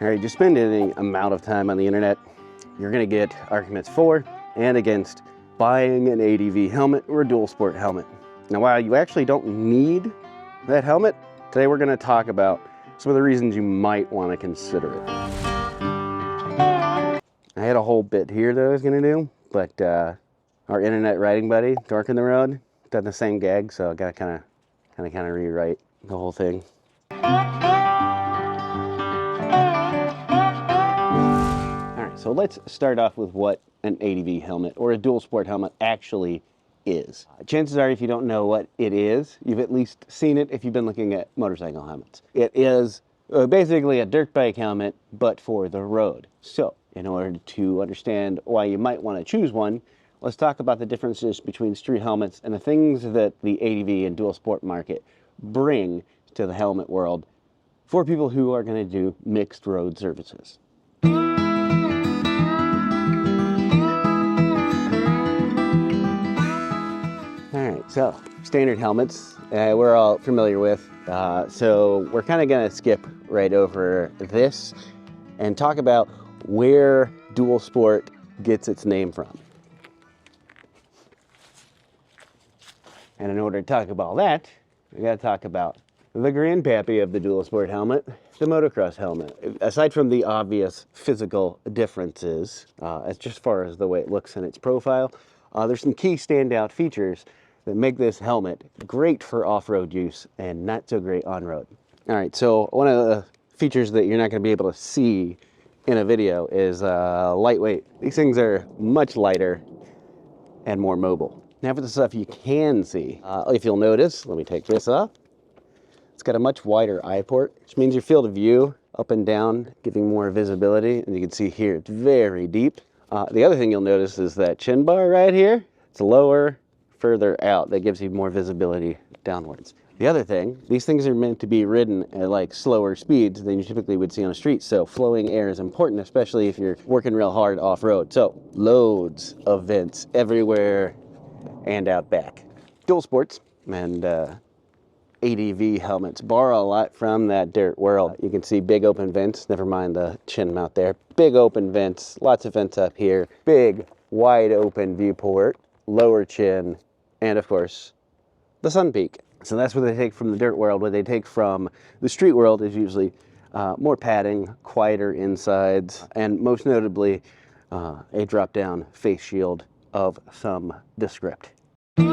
All right, just spend any amount of time on the internet, you're gonna get arguments for and against buying an ADV helmet or a dual sport helmet. Now, while you actually don't need that helmet, today we're gonna talk about some of the reasons you might wanna consider it. I had a whole bit here that I was gonna do, but our internet writing buddy, Dork in the Road, done the same gag, so I gotta kind of rewrite the whole thing. So let's start off with what an ADV helmet or a dual sport helmet actually is. Chances are, if you don't know what it is, you've at least seen it if you've been looking at motorcycle helmets. It is basically a dirt bike helmet, but for the road. So in order to understand why you might want to choose one, let's talk about the differences between street helmets and the things that the ADV and dual sport market bring to the helmet world for people who are going to do mixed road services. So, standard helmets, we're all familiar with, so we're kind of going to skip right over this and talk about where dual sport gets its name from. And in order to talk about that, we got to talk about the grandpappy of the dual sport helmet, the motocross helmet. Aside from the obvious physical differences, as just far as the way it looks in its profile, there's some key standout features that make this helmet great for off-road use and not so great on-road. All right, so one of the features that you're not going to be able to see in a video is lightweight. These things are much lighter and more mobile. Now for the stuff you can see, if you'll notice, let me take this off. It's got a much wider eye port, which means your field of view up and down, giving more visibility. And you can see here, it's very deep. The other thing you'll notice is that chin bar right here, it's lower, further out. That gives you more visibility downwards. The other thing, these things are meant to be ridden at like slower speeds than you typically would see on a street, so flowing air is important, especially if you're working real hard off-road. So loads of vents everywhere and out back. Dual sports and ADV helmets borrow a lot from that dirt world. You can see big open vents, never mind the chin mount there. Big open vents, lots of vents up here, big wide open viewport, lower chin, and of course, the sun peak. So that's what they take from the dirt world. What they take from the street world is usually more padding, quieter insides, and most notably, a drop-down face shield of some descript. Now,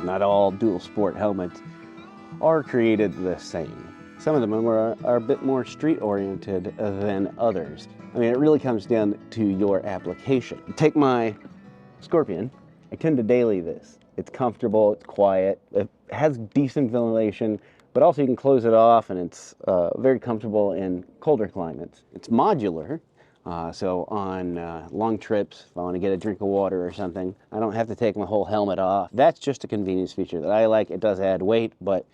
not all dual sport helmets are created the same. Some of them are a bit more street-oriented than others. I mean, it really comes down to your application. Take my Scorpion. I tend to daily this. It's comfortable, it's quiet, it has decent ventilation, but also you can close it off, and it's very comfortable in colder climates. It's modular, so on long trips, if I want to get a drink of water or something, I don't have to take my whole helmet off. That's just a convenience feature that I like. It does add weight, but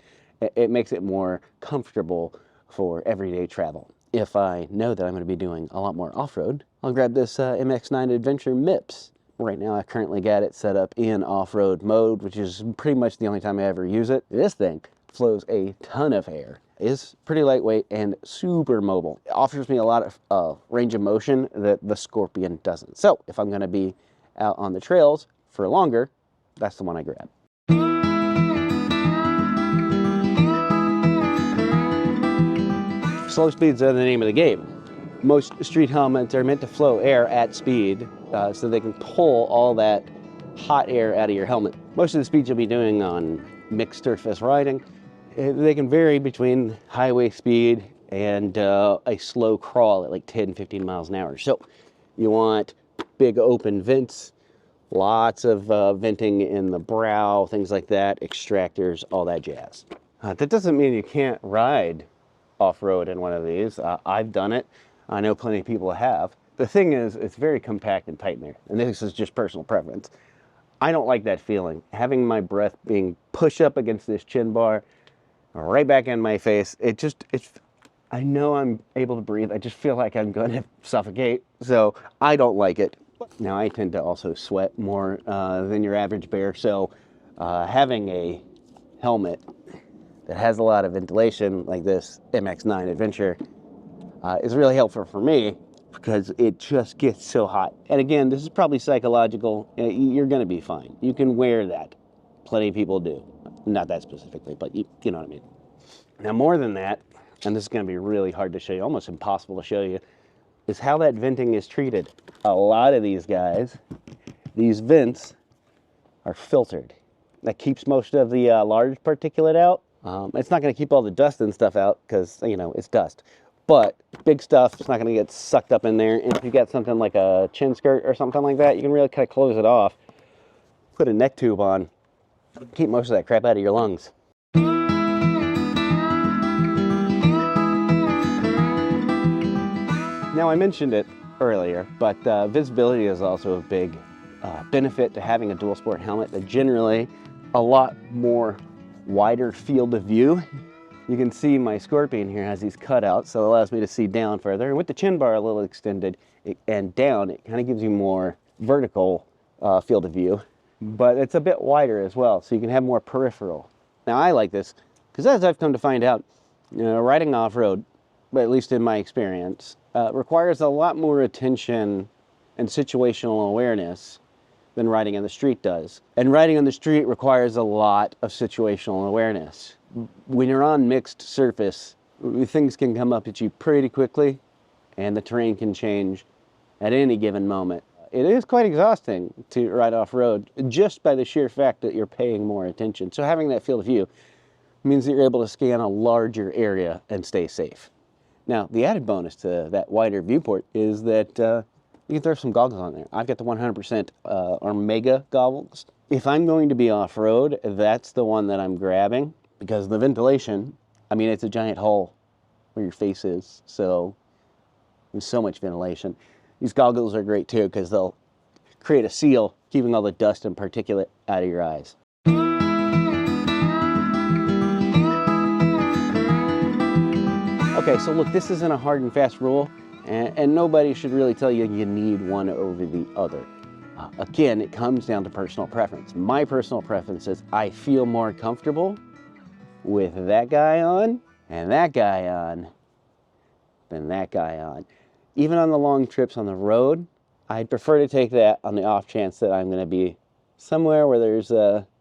it makes it more comfortable for everyday travel. If I know that I'm going to be doing a lot more off-road, I'll grab this MX-9 Adventure MIPS. Right now I currently got it set up in off-road mode, which is pretty much the only time I ever use it. This thing flows a ton of air, is pretty lightweight and super mobile. It offers me a lot of range of motion that the Scorpion doesn't. So if I'm going to be out on the trails for longer, that's the one I grab. Slow speeds are the name of the game. Most street helmets are meant to flow air at speed so they can pull all that hot air out of your helmet. Most of the speeds you'll be doing on mixed surface riding, they can vary between highway speed and a slow crawl at like 10, 15 miles an hour. So you want big open vents, lots of venting in the brow, things like that, extractors, all that jazz. That doesn't mean you can't ride off-road in one of these. I've done it. I know plenty of people have. The thing is, it's very compact and tight in there, and this is just personal preference. I don't like that feeling. Having my breath being pushed up against this chin bar, right back in my face, I know I'm able to breathe. I just feel like I'm going to suffocate, so I don't like it. Now, I tend to also sweat more than your average bear, so having a helmet that has a lot of ventilation, like this MX-9 Adventure, is really helpful for me because it just gets so hot. And again, this is probably psychological. You're going to be fine. You can wear that. Plenty of people do. Not that specifically, but you know what I mean. Now, more than that, and this is going to be really hard to show you, almost impossible to show you, is how that venting is treated. A lot of these guys, these vents are filtered. That keeps most of the large particulate out. It's not going to keep all the dust and stuff out because, you know, it's dust. But big stuff, it's not going to get sucked up in there. And if you've got something like a chin skirt or something like that, you can really kind of close it off. Put a neck tube on. Keep most of that crap out of your lungs. Now, I mentioned it earlier, but visibility is also a big benefit to having a dual sport helmet. That generally a lot more wider field of view. You can see my Scorpion here has these cutouts, so it allows me to see down further. And with the chin bar a little extended and down, it kind of gives you more vertical field of view. But it's a bit wider as well, so you can have more peripheral. Now, I like this because, as I've come to find out, you know, riding off-road, at least in my experience, requires a lot more attention and situational awareness than riding on the street does. And riding on the street requires a lot of situational awareness. When you're on mixed surface, things can come up at you pretty quickly, and the terrain can change at any given moment. It is quite exhausting to ride off-road just by the sheer fact that you're paying more attention. So having that field of view means that you're able to scan a larger area and stay safe. Now, the added bonus to that wider viewport is that you can throw some goggles on there. I've got the 100% Omega goggles. If I'm going to be off-road, that's the one that I'm grabbing because the ventilation, I mean, it's a giant hole where your face is, so there's so much ventilation. These goggles are great too because they'll create a seal, keeping all the dust and particulate out of your eyes. Okay, so look, this isn't a hard and fast rule, and nobody should really tell you you need one over the other. Again, it comes down to personal preference. My personal preference is I feel more comfortable with that guy on and that guy on than that guy on. Even on the long trips on the road, I'd prefer to take that on the off chance that I'm going to be somewhere where there's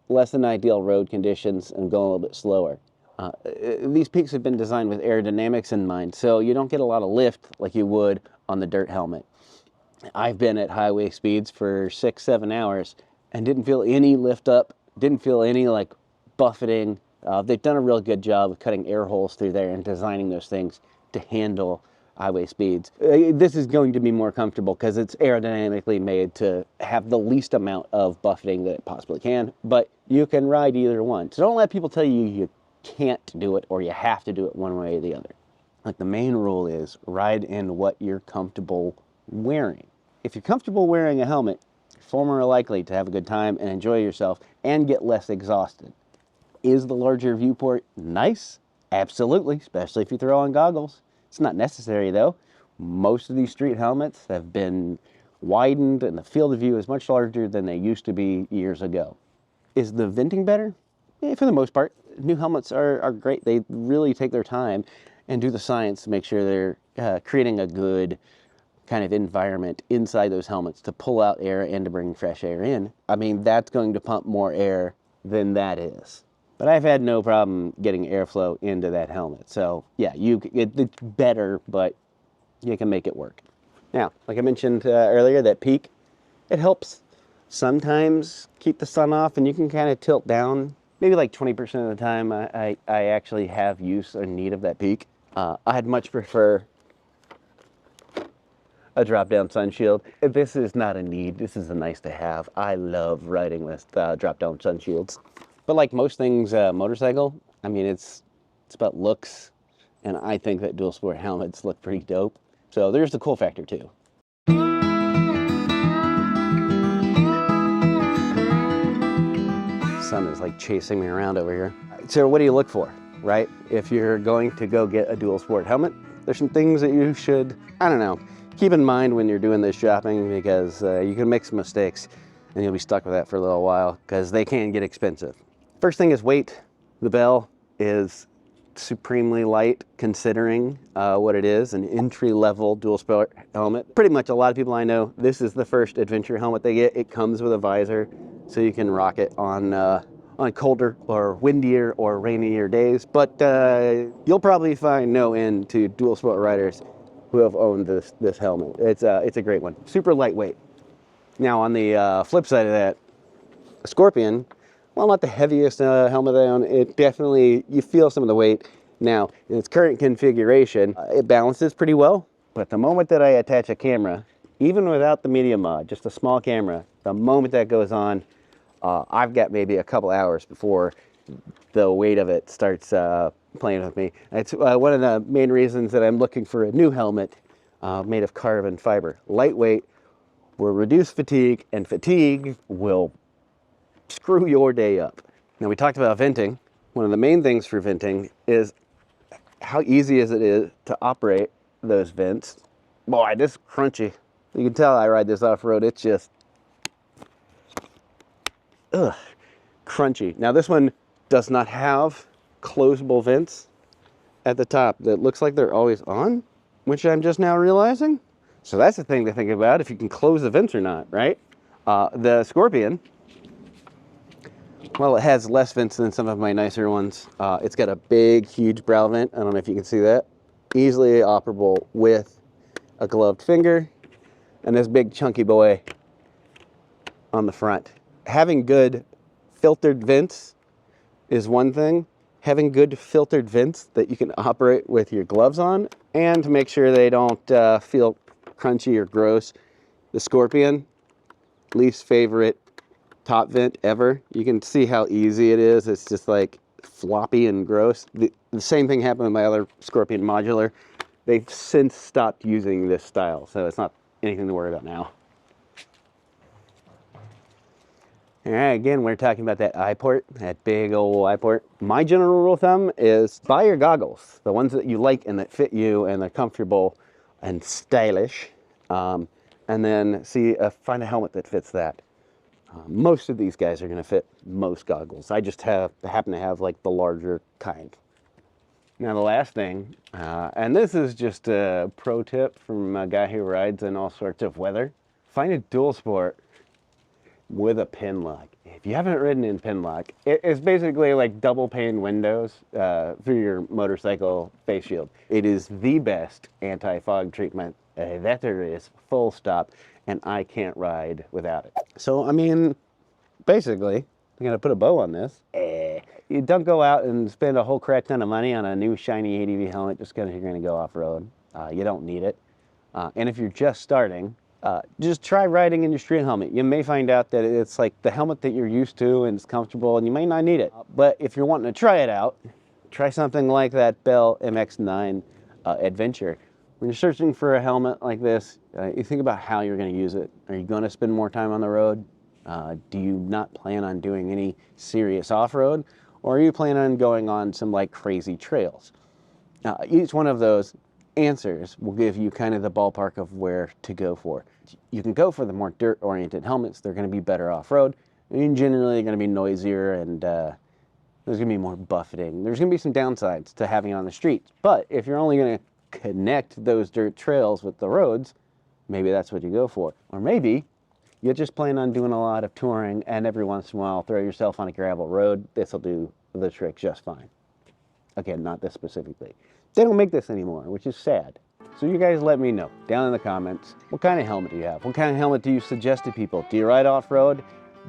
less than ideal road conditions and going a little bit slower. These peaks have been designed with aerodynamics in mind, so you don't get a lot of lift like you would on the dirt helmet. I've been at highway speeds for 6-7 hours and didn't feel any lift up, didn't feel any like buffeting. They've done a real good job of cutting air holes through there and designing those things to handle highway speeds. This is going to be more comfortable because it's aerodynamically made to have the least amount of buffeting that it possibly can, but you can ride either one. So don't let people tell you you can't do it or you have to do it one way or the other. Like, the main rule is ride in what you're comfortable wearing. If you're comfortable wearing a helmet, you're far more likely to have a good time and enjoy yourself and get less exhausted. Is the larger viewport nice? Absolutely, especially if you throw on goggles. It's not necessary though. Most of these street helmets have been widened and the field of view is much larger than they used to be years ago. Is the venting better? For the most part. New helmets are great. They really take their time and do the science to make sure they're creating a good kind of environment inside those helmets to pull out air and to bring fresh air in. I mean, that's going to pump more air than that is. But I've had no problem getting airflow into that helmet. So yeah, it's better, but you can make it work. Now, like I mentioned earlier, that peak, it helps sometimes keep the sun off and you can kind of tilt down. Maybe like 20% of the time I actually have use or need of that peak. I'd much prefer a drop-down sun shield. This is not a need, this is a nice to have. I love riding with drop-down sun shields. But like most things motorcycle, I mean, it's about looks, and I think that dual sport helmets look pretty dope. So there's the cool factor too. Sun is like chasing me around over here. So what do you look for, right? If you're going to go get a dual sport helmet, there's some things that you should, I don't know, keep in mind when you're doing this shopping, because you can make some mistakes and you'll be stuck with that for a little while because they can get expensive. First thing is weight. The bell is supremely light considering what it is, an entry-level dual sport helmet. Pretty much a lot of people I know, this is the first adventure helmet they get. It comes with a visor, so you can rock it on colder or windier or rainier days. But you'll probably find no end to dual sport riders who have owned this helmet. It's a great one. Super lightweight. Now on the flip side of that, Scorpion, while not the heaviest helmet I own, it definitely, you feel some of the weight. Now, in its current configuration, it balances pretty well, but the moment that I attach a camera, even without the medium mod, just a small camera, the moment that goes on, I've got maybe a couple hours before the weight of it starts playing with me. It's one of the main reasons that I'm looking for a new helmet made of carbon fiber. Lightweight will reduce fatigue, and fatigue will screw your day up. Now, we talked about venting. One of the main things for venting is how easy is it to operate those vents. Boy, this is crunchy. You can tell I ride this off-road. It's just crunchy. Now, this one does not have closable vents at the top that looks like they're always on, which I'm just now realizing. So that's the thing to think about, if you can close the vents or not, right? The Scorpion, well, it has less vents than some of my nicer ones. It's got a big, huge brow vent. I don't know if you can see that. Easily operable with a gloved finger, and this big chunky boy on the front. Having good filtered vents is one thing. Having good filtered vents that you can operate with your gloves on, and to make sure they don't feel crunchy or gross. The Scorpion, least favorite top vent ever. You can see how easy it is. It's just like floppy and gross. The same thing happened with my other Scorpion modular. They've since stopped using this style, so it's not anything to worry about now. All right, again, we're talking about that eye port, that big old eye port. My general rule of thumb is buy your goggles, the ones that you like and that fit you and they're comfortable and stylish, and then find a helmet that fits that. Most of these guys are going to fit most goggles. I just happen to have like the larger kind. Now the last thing, and this is just a pro tip from a guy who rides in all sorts of weather. Find a dual sport with a pin lock. If you haven't ridden in pin lock, it's basically like double pane windows for your motorcycle face shield. It is the best anti-fog treatment that there is, full stop, and I can't ride without it. So, I mean, basically, I'm gonna put a bow on this. You don't go out and spend a whole crap ton of money on a new shiny ADV helmet just because you're gonna go off-road. You don't need it. And if you're just starting, just try riding in your street helmet. You may find out that it's like the helmet that you're used to and it's comfortable and you may not need it. But if you're wanting to try it out, try something like that Bell MX-9 Adventure. When you're searching for a helmet like this, you think about how you're going to use it. Are you going to spend more time on the road? Do you not plan on doing any serious off-road? Or are you planning on going on some like crazy trails? Each one of those answers will give you kind of the ballpark of where to go for. You can go for the more dirt-oriented helmets. They're going to be better off-road. And generally, they're going to be noisier and there's going to be more buffeting. There's going to be some downsides to having it on the streets. But if you're only going to connect those dirt trails with the roads, maybe that's what you go for. Or maybe you just plan on doing a lot of touring and every once in a while throw yourself on a gravel road. This will do the trick just fine. Again, not this specifically. They don't make this anymore, which is sad. So you guys let me know down in the comments, what kind of helmet do you have? What kind of helmet do you suggest to people? Do you ride off-road?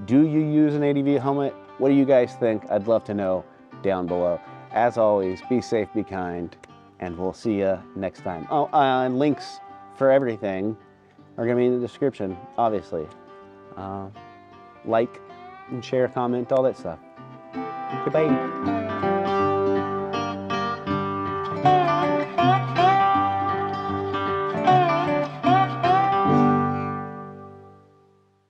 Do you use an ADV helmet? What do you guys think? I'd love to know down below. As always, be safe, be kind, and we'll see you next time. Oh, and links for everything are gonna be in the description, obviously. Like and share, comment, all that stuff. Goodbye.